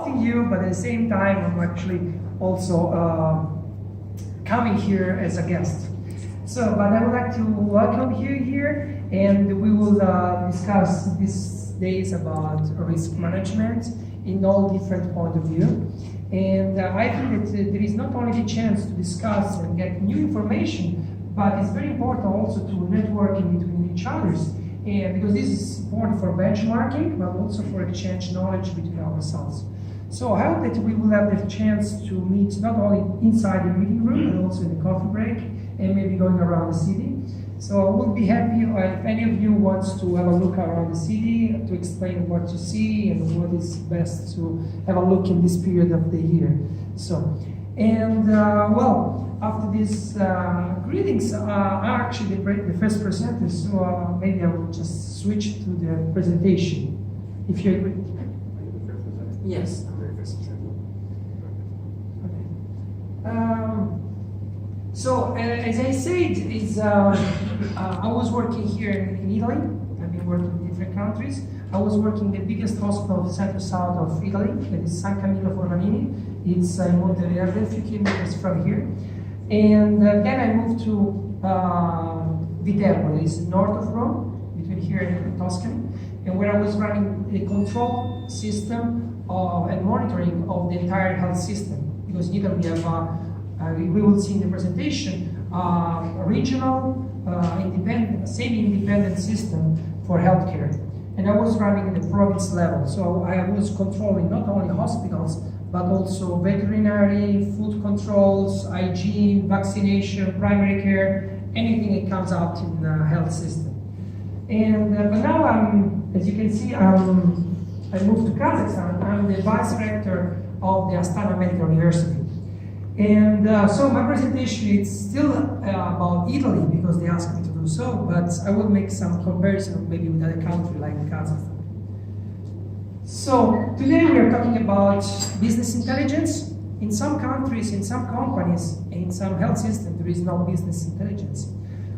you, but at the same time, I'm actually also coming here as a guest. So, but I would like to welcome you here, and we will discuss these days about risk management in all different points of view. And I think that there is not only the chance to discuss and get new information, but it's very important also to networking between each others, because this is important for benchmarking, but also for exchange knowledge between ourselves. So I hope that we will have the chance to meet not only inside the meeting room, but also in the coffee break, and maybe going around the city. So I would be happy if any of you wants to have a look around the city, to explain what you see and what is best to have a look in this period of the year. So, and well, after these greetings, are actually the first presenters, so maybe I will just switch to the presentation, if you agree. Yes. So, as I said, I was working here in Italy. I've been working in different countries. I was working in the biggest hospital of the center-south of Italy, that is San Camillo Forlanini. It's in Monteverde, a few kilometers from here. And then I moved to Viterbo, that is north of Rome, between here and Tuscany, and where I was running a control system and monitoring of the entire health system. Because in Italy we have, we will see in the presentation, a regional, semi-independent system for healthcare. And I was running at the province level. So I was controlling not only hospitals, but also veterinary, food controls, hygiene, vaccination, primary care, anything that comes out in the health system. And but now as you can see, I moved to Kazakhstan. I'm the vice rector of the Astana Medical University. And so my presentation is still about Italy, because they asked me to do so, but I will make some comparison maybe with other country like Kazakhstan. So today we are talking about business intelligence. In some countries, in some companies, in some health systems, there is no business intelligence.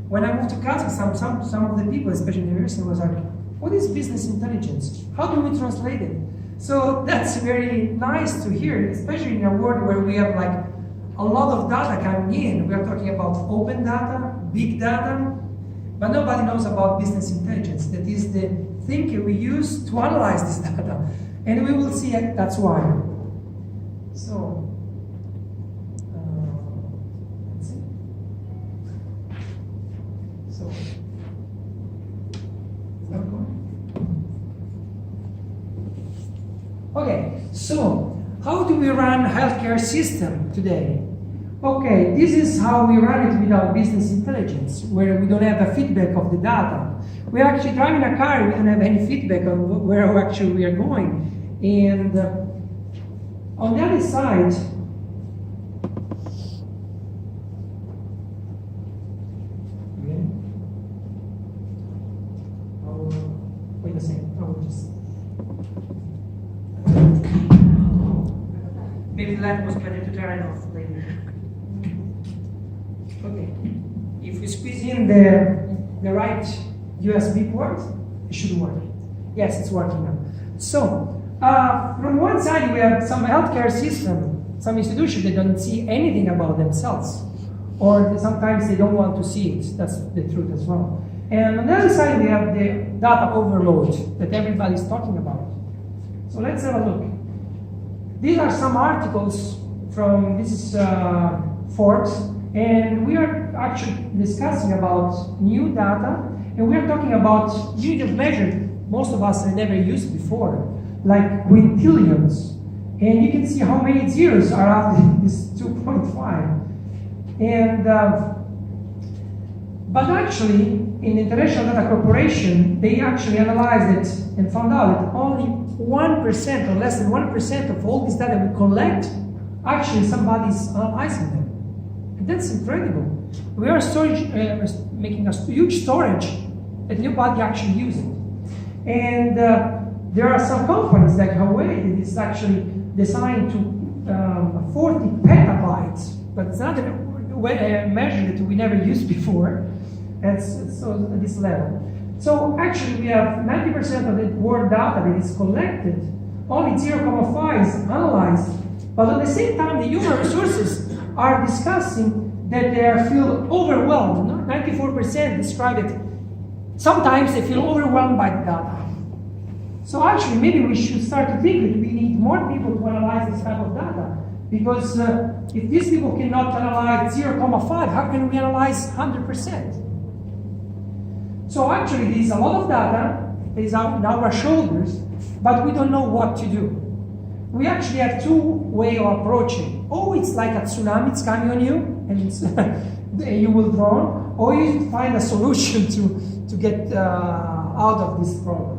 When I moved to Kazakhstan, some of the people, especially in the university, was like, what is business intelligence? How do we translate it? So that's very nice to hear, especially in a world where we have like a lot of data coming in. We are talking about open data, big data, but nobody knows about business intelligence. That is the thing we use to analyze this data. And we will see that's why. So, let's see. So, is that going? Okay, so how do we run a healthcare system today? Okay, this is how we run it without business intelligence, where we don't have a feedback of the data. We're actually driving a car, we don't have any feedback on where actually we are going. And on the other side, wait a second, I will just... Maybe the light was better to turn it off later. Okay, if we squeeze in the right USB port, it should work. Yes, it's working now. So, from one side we have some healthcare system, some institutions that don't see anything about themselves, or sometimes they don't want to see it. That's the truth as well. And on the other side we have the data overload that everybody's talking about. So let's have a look. These are some articles from, this is Forbes, and we are actually discussing about new data, and we are talking about unit of measure most of us have never used before, like quintillions. And you can see how many zeros are after this 2.5. And, but actually, in the International Data Corporation, they actually analyzed it and found out that only 1% or less than 1% of all this data we collect, actually somebody's analyzing them. And that's incredible. We are making a huge storage that nobody actually uses. And there are some companies like Huawei that is actually designed to 40 petabytes, but it's not a measure that we never used before. So at this level. So actually we have 90% of the world data that is collected only 0.5 is analyzed, but at the same time, the human resources are discussing that they feel overwhelmed. 94% describe it. Sometimes they feel overwhelmed by the data. So actually, maybe we should start to think that we need more people to analyze this type of data. Because if these people cannot analyze 0.5, how can we analyze 100%? So actually, there is a lot of data that is on our shoulders, but we don't know what to do. We actually have two ways of approaching. Or it's like a tsunami, it's coming on you, and it's you will drown, or you find a solution to get out of this problem.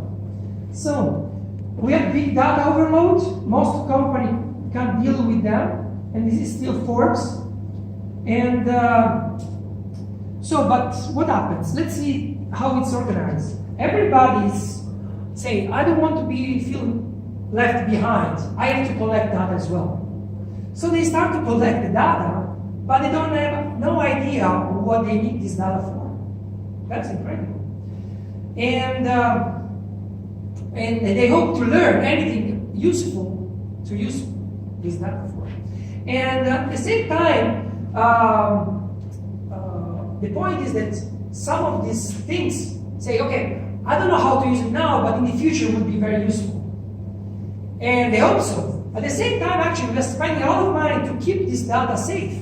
So, we have big data overload. Most companies can't deal with them, and this is still Forbes. And but what happens? Let's see how it's organized. Everybody's saying, I don't want to feel left behind. I have to collect data as well. So they start to collect the data, but they don't have no idea what they need this data for. That's incredible. And they hope to learn anything useful to use this data for. And at the same time, the point is that some of these things say, okay, I don't know how to use it now, but in the future it would be very useful. And they hope so. At the same time, actually, we're spending a lot of money to keep this data safe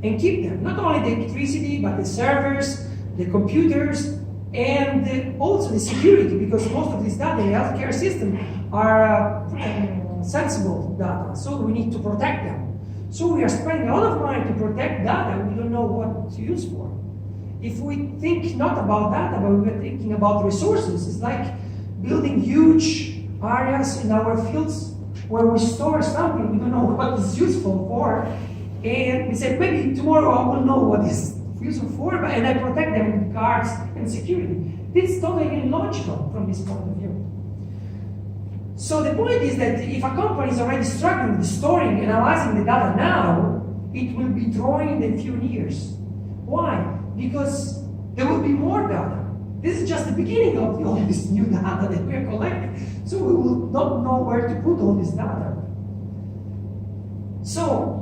and keep them. Not only the electricity, but the servers, the computers, and also the security, because most of this data in the healthcare system are sensible data, so we need to protect them. So we are spending a lot of money to protect data we don't know what to use for. If we think not about data, but we're thinking about resources, it's like building huge areas in our fields where we store something we don't know what is useful for, and we say, maybe tomorrow I will know what is useful for, and I protect them with guards and security. This is totally illogical from this point of view. So the point is that if a company is already struggling with storing and analyzing the data now, it will be drawing in a few years. Why? Because there will be more data. This is just the beginning of all this new data that we are collecting. So we will not know where to put all this data. So,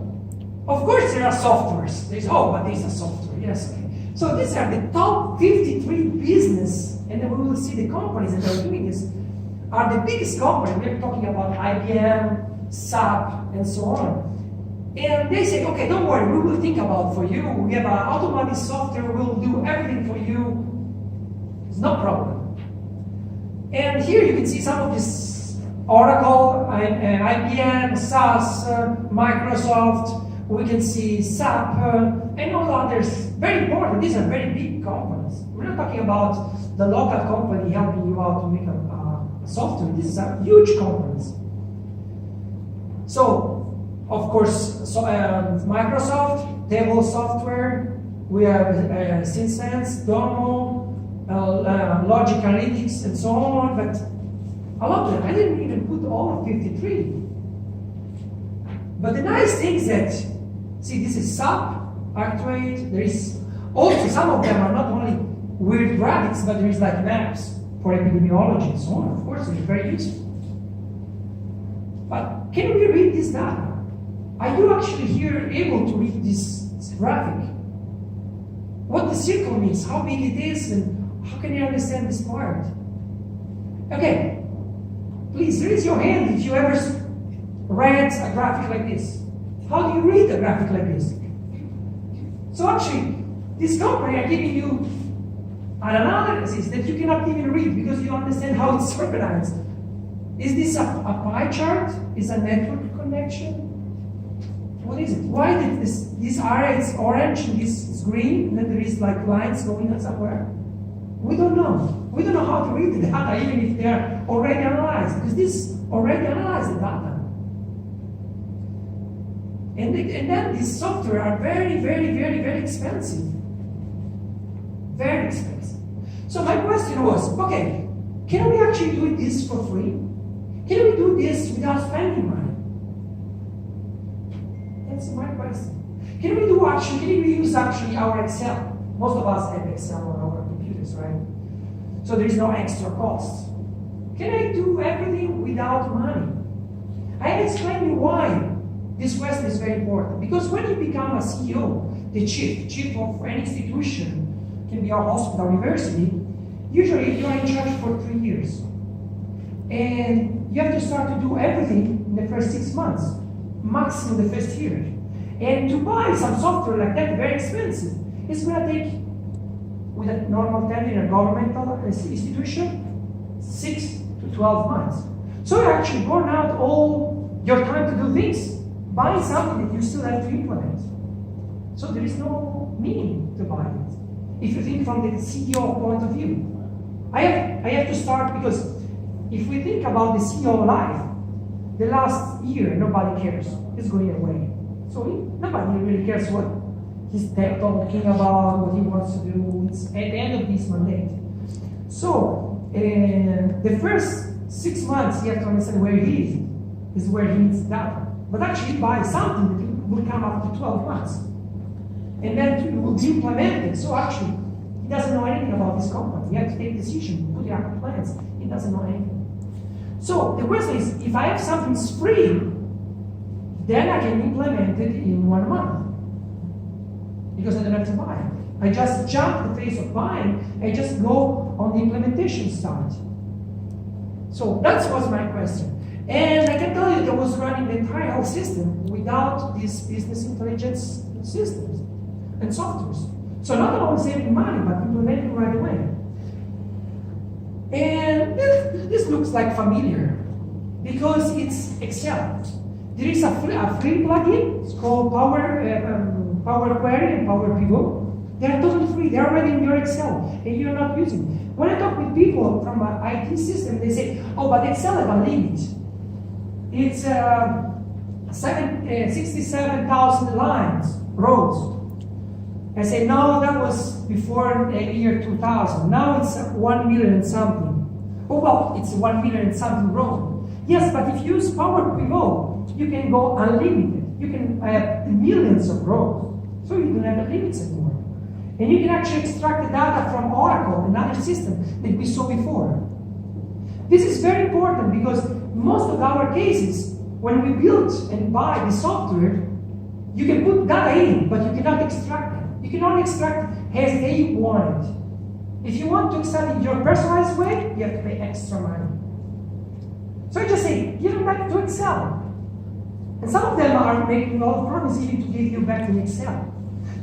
of course there are softwares. But there's a software, yes. Okay. So these are the top 53 business, and then we will see the companies that are doing this, are the biggest companies. We're talking about IBM, SAP, and so on. And they say, okay, don't worry, we will think about for you. We have an automatic software, we will do everything for you. It's no problem. And here you can see some of this Oracle, IBM, SAS, Microsoft. We can see SAP, and all others. Very important. These are very big companies. We're not talking about the local company helping you out to make a software. These are huge companies. So, of course, Microsoft, Table Software, we have Synsense, Domo, Logic Analytics, and so on, but a lot of them, I didn't even put all of 53. But the nice thing is that, see, this is SAP, Actuate, there is also, some of them are not only weird graphics, but there is like maps for epidemiology and so on. Of course, it's very useful. But can we read this data? Are you actually here able to read this graphic? What the circle means, how big it is, and how can you understand this part? Okay, please raise your hand if you ever read a graphic like this. How do you read a graphic like this? So actually, this company are giving you an analysis that you cannot even read because you understand how it's organized. Is this a pie chart? Is a network connection? What is it? Why did this area is orange and this is green, and then there is like lines going on somewhere? We don't know. We don't know how to read the data, even if they are already analyzed, because this already analyzed the data. And then these software are very, very, very, very expensive. Very expensive. So my question was, okay, can we actually do this for free? Can we do this without spending money? That's my question. Can we use actually our Excel? Most of us have Excel on our computers, right? So there is no extra cost. Can I do everything without money? I explain you why this question is very important. Because when you become a CEO, the chief of an institution, can be a hospital, university, usually you are in charge for 3 years. And you have to start to do everything in the first 6 months, maximum the first year. And to buy some software like that, very expensive, it's going to take, with a normal tenure in a governmental institution, 6 to 12 months. So you actually burn out all your time to do things, buying something that you still have to implement. So there is no meaning to buy it. If you think from the CEO point of view, I have to start, because if we think about the CEO life, the last year nobody cares. It's going away. So nobody really cares what he's talking about, what he wants to do. It's at the end of this mandate. So the first 6 months, you have to understand where he is where he needs data. But actually, buy something that will come after 12 months. And then it will be implemented. So actually, he doesn't know anything about this company. You have to take decisions, put it up plans. He doesn't know anything. So the question is, if I have something free, then I can implement it in 1 month. Because I don't have to buy it. I just jump the phase of buying, I just go on the implementation side. So that was my question. And I can tell you that I was running the entire health system without these business intelligence systems and softwares. So not only saving money, but implementing right away. And this looks like familiar because it's Excel. There is a free plugin. It's called Power Query and Power Pivot. They are totally free. They're already in your Excel, and you're not using it. When I talk with people from an IT system, they say, "Oh, but Excel has a limit. It's 67,000 lines, rows." I say, "No, that was before the year 2000. Now it's 1 million and something." "Oh, well, it's 1 million and something rows." Yes, but if you use Power Pivot, you can go unlimited. You can have millions of rows. So you don't have the limits anymore. And you can actually extract the data from Oracle, another system that we saw before. This is very important because most of our cases, when we build and buy the software, you can put data in, but you cannot extract it. You can only extract as they want it. If you want to extract it in your personalized way, you have to pay extra money. So I just say, give them back to Excel. And some of them are making a lot of promises even to give you back in Excel.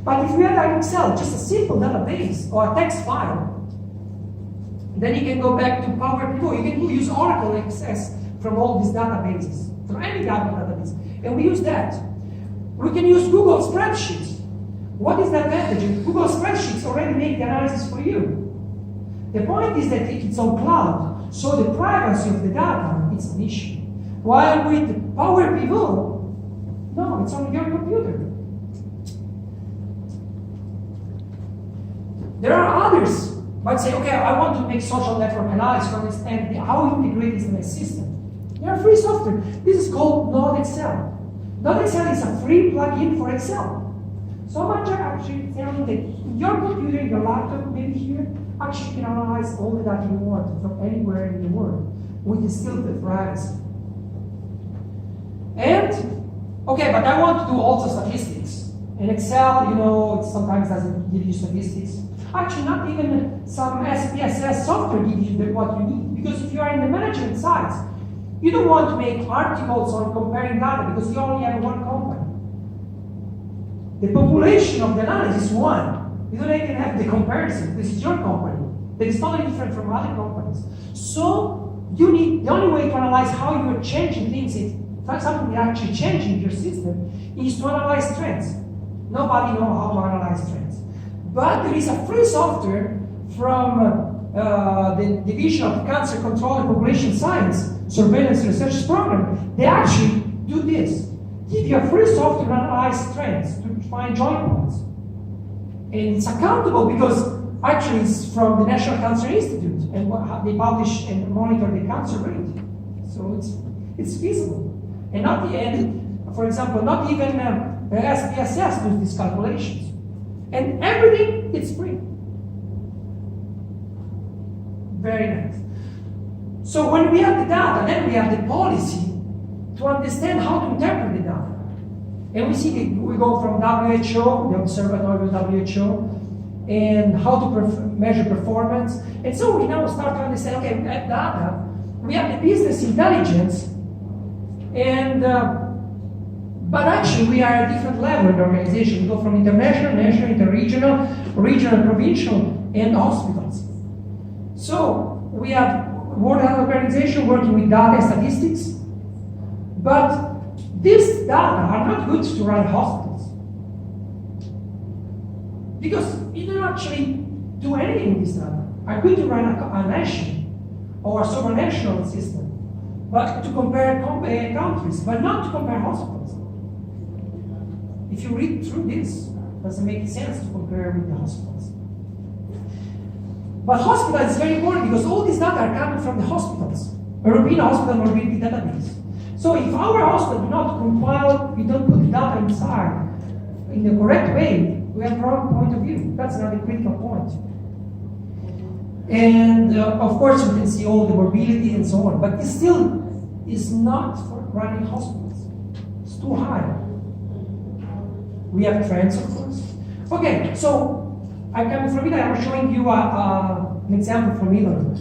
But if you have an Excel, just a simple database or a text file, then you can go back to Power Pivot. You can use Oracle Access from all these databases, from any database. And we use that. We can use Google Spreadsheets. What is the advantage? Google Spreadsheets already make the analysis for you. The point is that it's on cloud, so the privacy of the data is an issue. While with Power Pivot, no, it's on your computer. There are others who might say, okay, I want to make social network analysis to understand how integrate this in my system. There are free software. This is called Node Excel. Node Excel is a free plugin for Excel. So much are actually telling that in your computer, your laptop, maybe here, actually you can analyze all the data you want from anywhere in the world with still the privacy. And, okay, but I want to do also statistics. In Excel, it sometimes doesn't give you statistics. Actually, not even some SPSS software gives you what you need. Because if you are in the management side, you don't want to make articles on comparing data because you only have one company. The population of the analysis is one. You don't even have the comparison. This is your company. That is totally different from other companies. So you need, the only way to analyze how you're changing things is something that actually changing your system is to analyze trends. Nobody knows how to analyze trends. But there is a free software from the Division of Cancer Control and Population Science Surveillance Research Program. They actually do this. Give you a free software to analyze trends, to find joint points. And it's accountable because actually it's from the National Cancer Institute and they publish and monitor the cancer rate. So it's feasible. And not the end, for example, not even SPSS does these calculations. And everything is free. Very nice. So when we have the data, then we have the policy to understand how to interpret the data. And we see that we go from WHO, the observatory of WHO, and how to measure performance. And so we now start to understand, okay, we have data, we have the business intelligence, and but actually we are at a different level in the organization. We go from international, national, interregional, regional, provincial, and hospitals. So we have World Health Organization working with data and statistics, but these data are not good to run hospitals. Because you don't actually do anything with this data. Are good to run a nation or a supranational system, but to compare countries, but not to compare hospitals. If you read through this, it doesn't make sense to compare with the hospitals. But hospital is very important because all these data are coming from the hospitals, European hospital morbidity database. So if our hospital do not compile, we don't put the data inside in the correct way, we have wrong point of view. That's another critical point. And of course, you can see all the morbidity and so on, but it still is not for running hospitals. It's too high. We have trends, of course. Okay, so I'm coming from Italy. I'm showing you an example from Italy.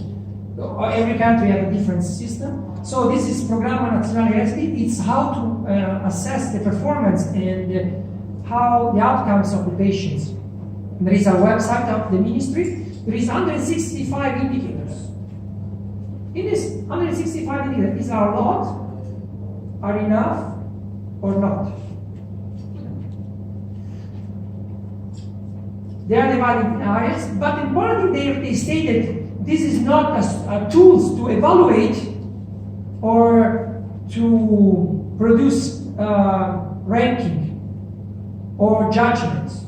Every country has a different system. So this is Programma Nazionale Resti. It's how to assess the performance and how the outcomes of the patients. There is a website of the ministry. There is 165 indicators. In this 165 indicators, is our lot, are enough, or not? They are divided in areas, but importantly, they stated this is not a tools to evaluate or to produce ranking or judgments.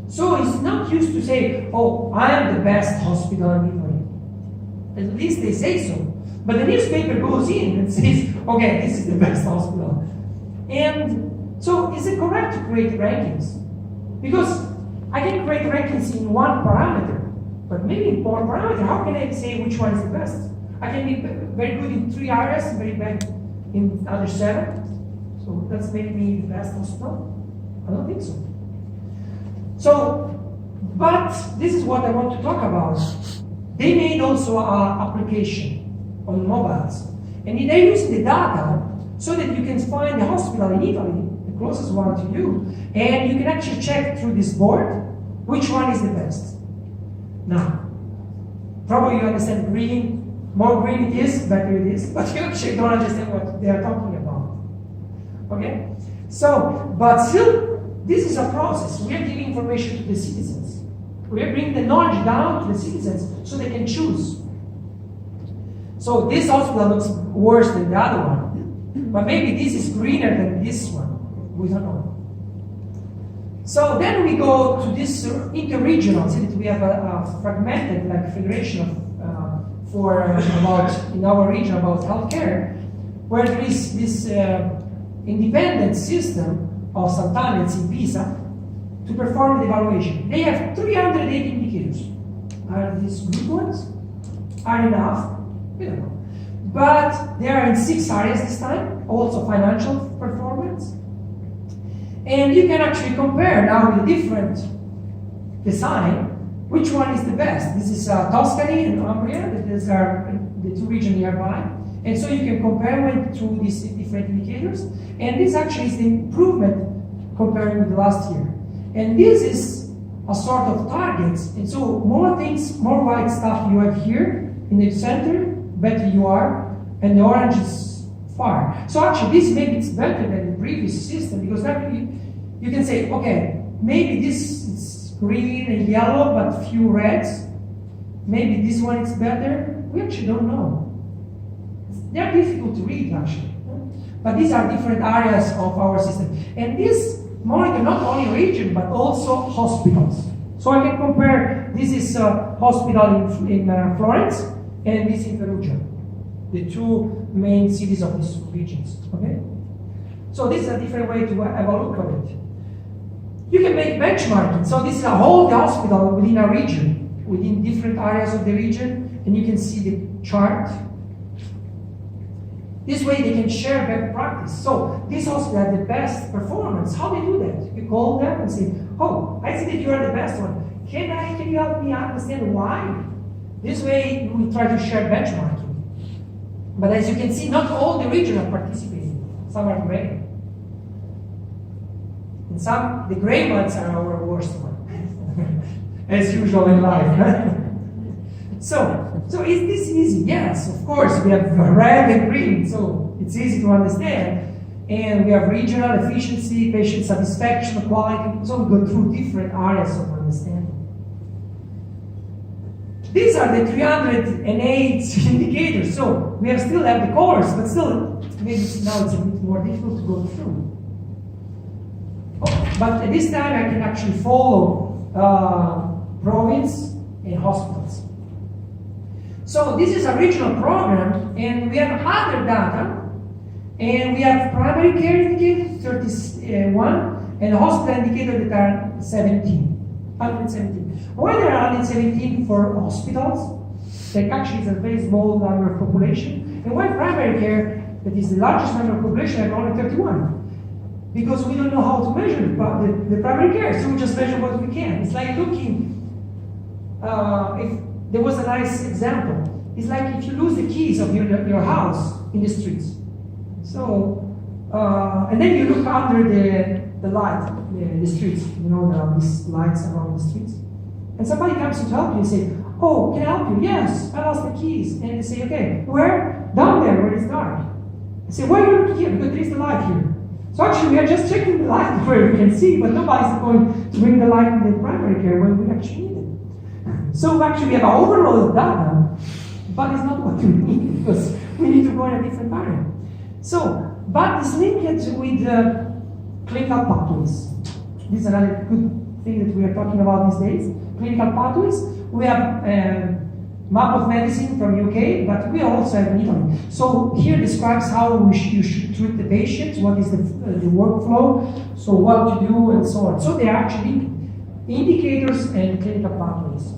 So it's not used to say, oh, I am the best hospital in Italy. At least they say so. But the newspaper goes in and says, okay, this is the best hospital. And so is it correct to create rankings? Because I can create rankings in one parameter, but maybe in one parameter, how can I say which one is the best? I can be very good in 3 areas, very bad in other 7. So that's making me the best hospital? I don't think so. So, but this is what I want to talk about. They made also an application on mobiles. And they're using the data so that you can find the hospital in Italy, the closest one to you, and you can actually check through this board which one is the best. Now, probably you understand green, more green it is, better it is, but you actually don't understand what they are talking about. Okay? So, but still, this is a process. We are giving information to the citizens. We are bringing the knowledge down to the citizens so they can choose. So this hospital looks worse than the other one, but maybe this is greener than this one. We don't know. So then we go to this interregional. See that we have a fragmented, like federation of for about in our region about healthcare, where there is this independent system of Sant'Agnes in Pisa to perform the evaluation. They have 380 indicators. Are these good ones? Are enough? We don't know. But they are in 6 areas this time, also financial performance. And you can actually compare now with a different design which one is the best. This is Tuscany and Umbria, these are the 2 regions nearby. And so you can compare with through these different indicators. And this actually is the improvement comparing with last year. And this is a sort of targets. And so more things, more white stuff you have here in the center, better you are, and the orange is far. So actually this maybe it's better than the previous system because that you can say, okay, maybe this is green and yellow but few reds. Maybe this one is better. We actually don't know. They're difficult to read actually. But these are different areas of our system. And this monitor not only region but also hospitals. So I can compare, this is a hospital in Florence and this in Perugia, the 2 main cities of these regions. Okay? So this is a different way to have a look at it. You can make benchmarking. So this is a whole hospital within a region, within different areas of the region, and you can see the chart. This way they can share best practice. So this hospital had the best performance. How do you do that? You call them and say, oh, I see that you are the best one. Can you help me understand why? This way we try to share benchmarking. But as you can see, not all the regions are participating. Some are gray. And some, the gray ones are our worst one. As usual in life. So is this easy? Yes, of course. We have red and green, so it's easy to understand. And we have regional efficiency, patient satisfaction, quality. So we go through different areas of understanding. These are the 308 indicators. So we still have the course, but still, maybe now it's a bit more difficult to go through. Oh, but at this time, I can actually follow province and hospitals. So this is a regional program, and we have other data, and we have primary care indicators, 31, and hospital indicators that are 117. Why there are 117 for hospitals? That actually is a very small number of population, and why primary care, that is the largest number of population, have only 31? Because we don't know how to measure the primary care, so we just measure what we can. It's like looking, if there was a nice example. It's like if you lose the keys of your house in the streets. So, and then you look under the light, the streets, you know, there are these lights around the streets. And somebody comes to help you and say, oh, can I help you? Yes, I lost the keys. And they say, okay, where? Down there, where it's dark. I say, why are you looking here? Because there is the light here. So actually, we are just checking the light where we can see, but nobody's going to bring the light in the primary care when we actually need it. So actually, we have an overload of data, but it's not what we need, because we need to go in a different area. So, but it's linked with clinical pathways. This is another good thing that we are talking about these days. Clinical pathways. We have map of medicine from UK, but we also have in Italy. So here describes how you should treat the patient, what is the workflow, so what to do, and so on. So they are actually indicators and clinical pathways.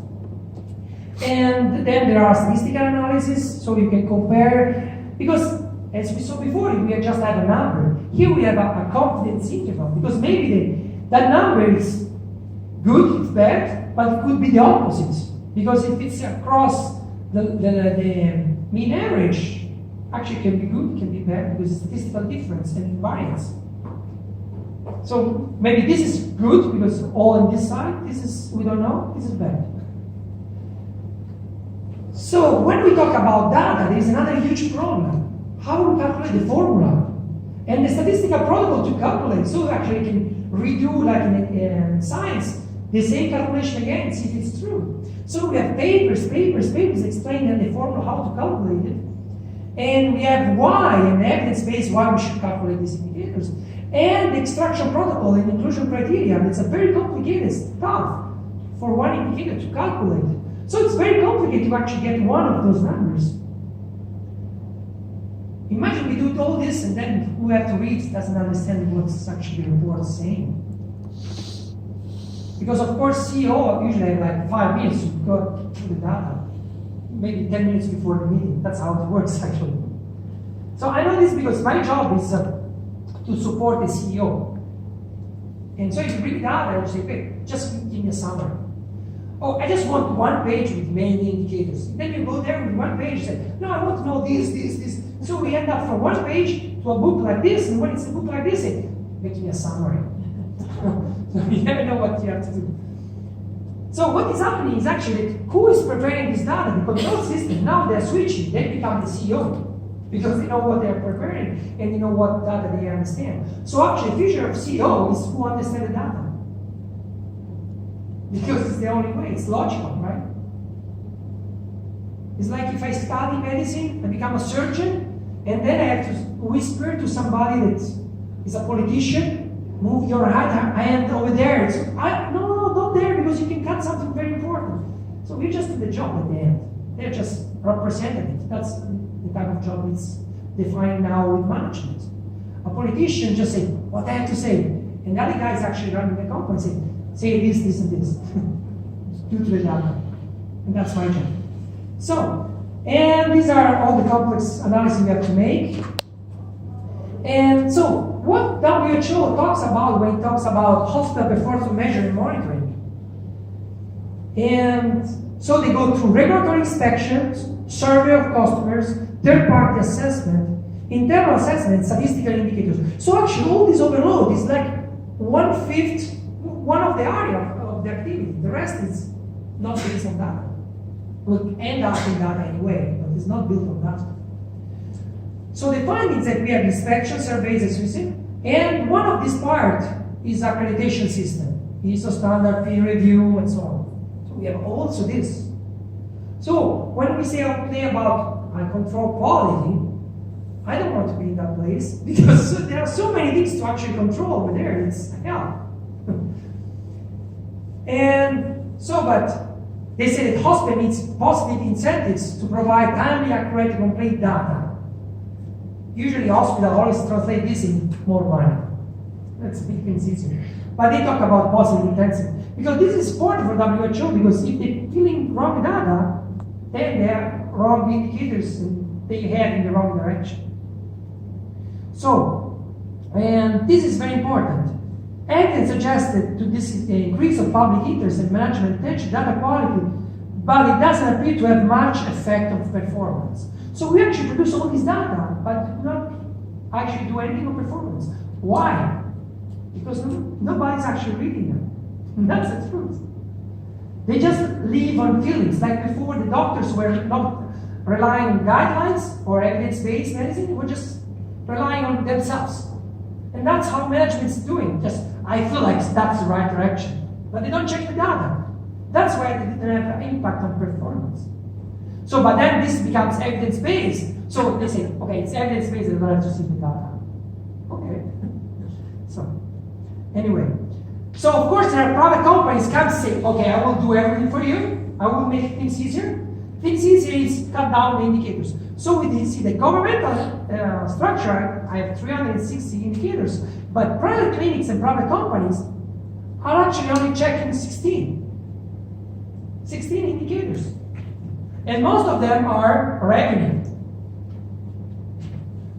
And then there are statistical analysis, so you can compare, because as we saw before, we just have a number. Here we have a confidence interval, because maybe that number is good, it's bad, but it could be the opposite. Because if it's across the mean average, actually can be good, can be bad, because statistical difference and variance. So maybe this is good, because all on this side, this is, we don't know, this is bad. So when we talk about data, there is another huge problem. How do we calculate the formula? And the statistical protocol to calculate, so actually you can redo, like in science, the same calculation again, see if it's true. So we have papers explaining the formula how to calculate it. And we have why, and evidence base why we should calculate these indicators. And the extraction protocol and inclusion criteria. It's a very complicated stuff for one indicator to calculate. So it's very complicated to actually get one of those numbers. Imagine we do all this and then who have to read doesn't understand what's actually the report saying. Because of course CEO usually have like 5 minutes to go through the data. Maybe 10 minutes before the meeting. That's how it works actually. So I know this because my job is to support the CEO. And so if you read data, you say, okay, just give me a summary. Oh, I just want one page with main indicators. Then you go there with one page and say, no, I want to know this. So we end up from one page to a book like this, and when it's a book like this, say, make me a summary. So you never know what you have to do. So what is happening is actually who is preparing this data? The control system. Now they're switching. They become the CEO because they know what they're preparing and they know what data they understand. So actually, the future of CEO is who understands the data. Because it's the only way. It's logical, right? It's like if I study medicine, I become a surgeon, and then I have to whisper to somebody that is a politician, move your hand over there. So no, not there, because you can cut something very important. So we just do the job at the end. They're just representative. That's the type of job it's defined now with management. A politician just say what I have to say, and the other guy is actually running the company say this, and this, due to the data. And that's my job. So, and these are all the complex analysis we have to make. And so, what WHO talks about when it talks about hospital performance measuring and monitoring? And so they go through regulatory inspections, survey of customers, third-party assessment, internal assessment, statistical indicators. So actually, all this overload is like 1/5, one of the area of the activity. The rest is not based on data. Will end up in data anyway, but it's not built on data. So the findings that we have inspection surveys, as we see, and one of this part is accreditation system, ISO standard, peer review, and so on. So we have also this. So when we say about control quality, I don't want to be in that place because there are so many things to actually control over there. It's hell. And so, but they say that hospital needs positive incentives to provide timely, accurate, and complete data. Usually hospital always translate this in more money. That's big things easier. But they talk about positive incentives. Because this is important for WHO, because if they're filling wrong data, then they have wrong indicators and they head in the wrong direction. So, and this is very important. Evidence suggested to this increase of public interest and management attention, data quality, but it doesn't appear to have much effect on performance. So we actually produce all this data, but do not actually do anything on performance. Why? Because nobody's actually reading them. And that's the truth. They just live on feelings. Like before, the doctors were not relying on guidelines or evidence-based medicine, they were just relying on themselves. And that's how management is doing. Just, I feel like that's the right direction. But they don't check the data. That's why they didn't have an impact on performance. So, but then this becomes evidence-based. So they say, okay, it's evidence-based, they don't have to see the data. Okay. So, anyway. So, of course, there are private companies come and say, okay, I will do everything for you. I will make things easier. Things easier is cut down the indicators. So we see the governmental structure, I have 360 indicators, but private clinics and private companies are actually only checking 16 indicators. And most of them are revenue.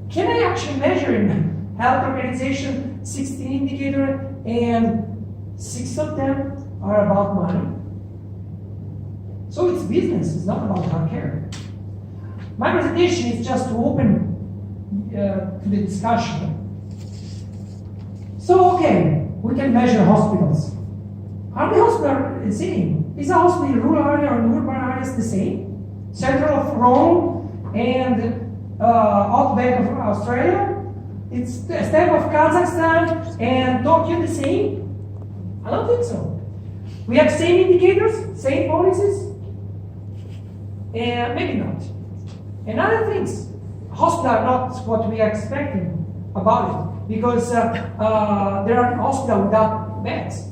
Can I actually measure in health organization 16 indicators and 6 of them are about money? So it's business, it's not about healthcare. My presentation is just to open to the discussion. So, okay, we can measure hospitals. Are the hospitals the same? Is a hospital in rural area or in urban areas the same? Central of Rome and outback of Australia? It's the steppe of Kazakhstan and Tokyo the same? I don't think so. We have same indicators, same policies? And maybe not. And other things, hospitals are not what we are expecting about it, because there are hospitals without beds.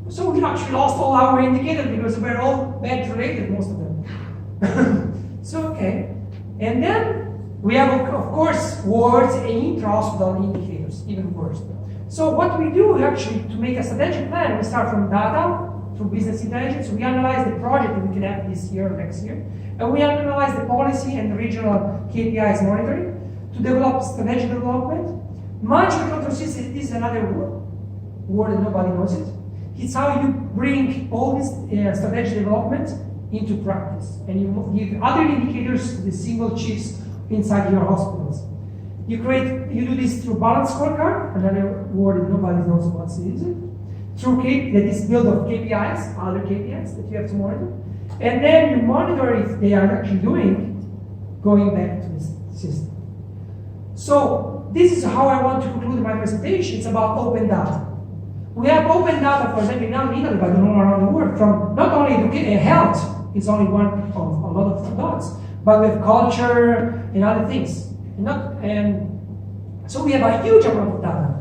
So we actually lost all our indicators because we're all bed related, most of them. So, okay. And then we have, of course, wards and intra-hospital indicators, even worse. So what we do actually to make a strategic plan, we start from data, through business intelligence. We analyze the project that we can have this year or next year. And we analyze the policy and the regional KPIs monitoring to develop strategic development. Management control system is another word that nobody knows it. It's how you bring all this strategic development into practice. And you give other indicators to the single chiefs inside your hospitals. You do this through balance scorecard, another word that nobody knows what is it. Through that is built of KPIs, other KPIs that you have to monitor. And then you monitor if they are actually going back to this system. So this is how I want to conclude my presentation. It's about open data. We have open data, for example, now in Italy, but all around the world, from not only health is only one of a lot of dots, but with culture and other things. And so we have a huge amount of data.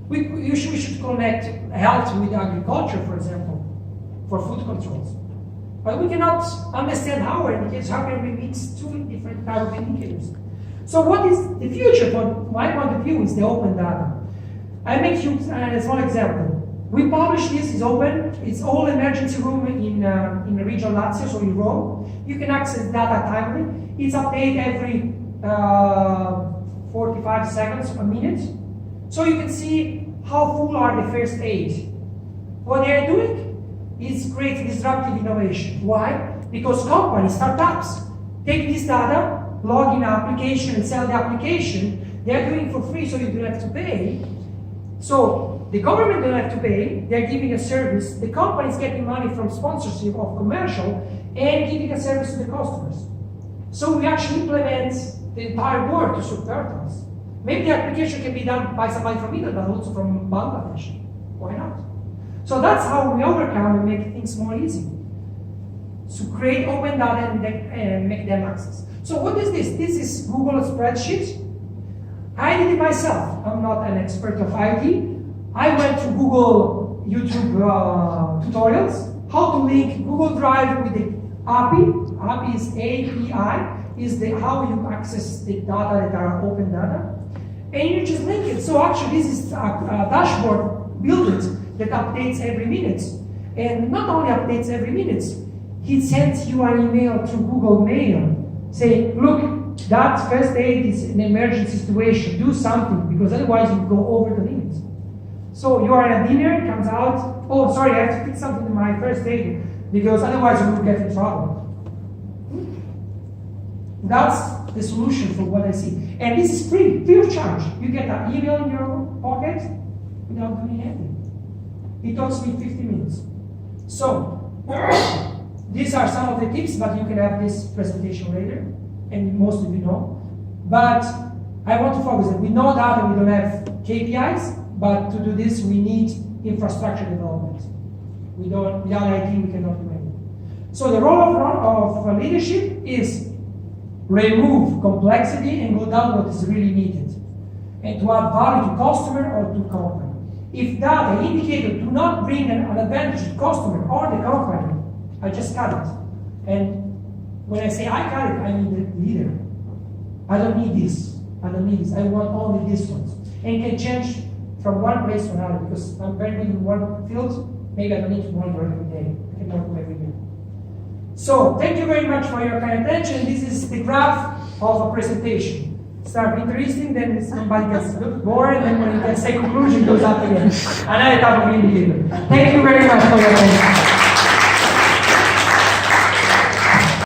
We should connect health with agriculture, for example, for food controls. But we cannot understand our indicators. How can we mix two different types of indicators? So what is the future? From my point of view, is the open data. I make you a small example. We publish this, it's open. It's all emergency room in the region Lazio, so in Rome. You can access data timely. It's updated every 45 seconds, a minute. So you can see how full are the first 8. What they are doing is create disruptive innovation. Why? Because companies, startups, take this data, log in an application and sell the application. They are doing it for free, so you don't have to pay. So the government don't have to pay. They're giving a service. The company is getting money from sponsorship of commercial and giving a service to the customers. So we actually implement the entire world to subvert us. Maybe the application can be done by somebody from India, but also from Bangladesh. Why not? So that's how we overcome and make things more easy. To create open data and make them access. So what is this? This is Google spreadsheet. I did it myself. I'm not an expert of IT. I went to Google YouTube tutorials, how to link Google Drive with the API. API is API, is how you access the data that are open data. And you just link it. So actually this is a dashboard built that updates every minute. And not only updates every minute, he sends you an email through Google Mail saying, look, that first aid is an emergency situation, do something, because otherwise you go over the limit. So you are at a dinner, it comes out, oh, sorry, I have to fix something in my first aid, because otherwise you will get in trouble. That's the solution for what I see. And this is free of charge. You get an email in your pocket without doing anything. It takes me 50 minutes. So, these are some of the tips, but you can have this presentation later, and most of you know. But I want to focus on, we know that we don't have KPIs, but to do this we need infrastructure development. Without IT we cannot do anything. So the role of leadership is remove complexity and go down what is really needed, and to add value to customer or to company. If data indicator do not bring an advantage to customer or the company, I just cut it. And when I say I cut it, I mean the leader. I don't need this. I don't need this. I want only this one. And can change from one place to another, because I'm very good in one field. Maybe I don't need to monitor every day. I can monitor every day. So thank you very much for your kind attention. This is the graph of a presentation. Start interesting, then somebody gets bored, and then when you can say conclusion, goes up again. Another type of indicator. Thank you very much for your attention.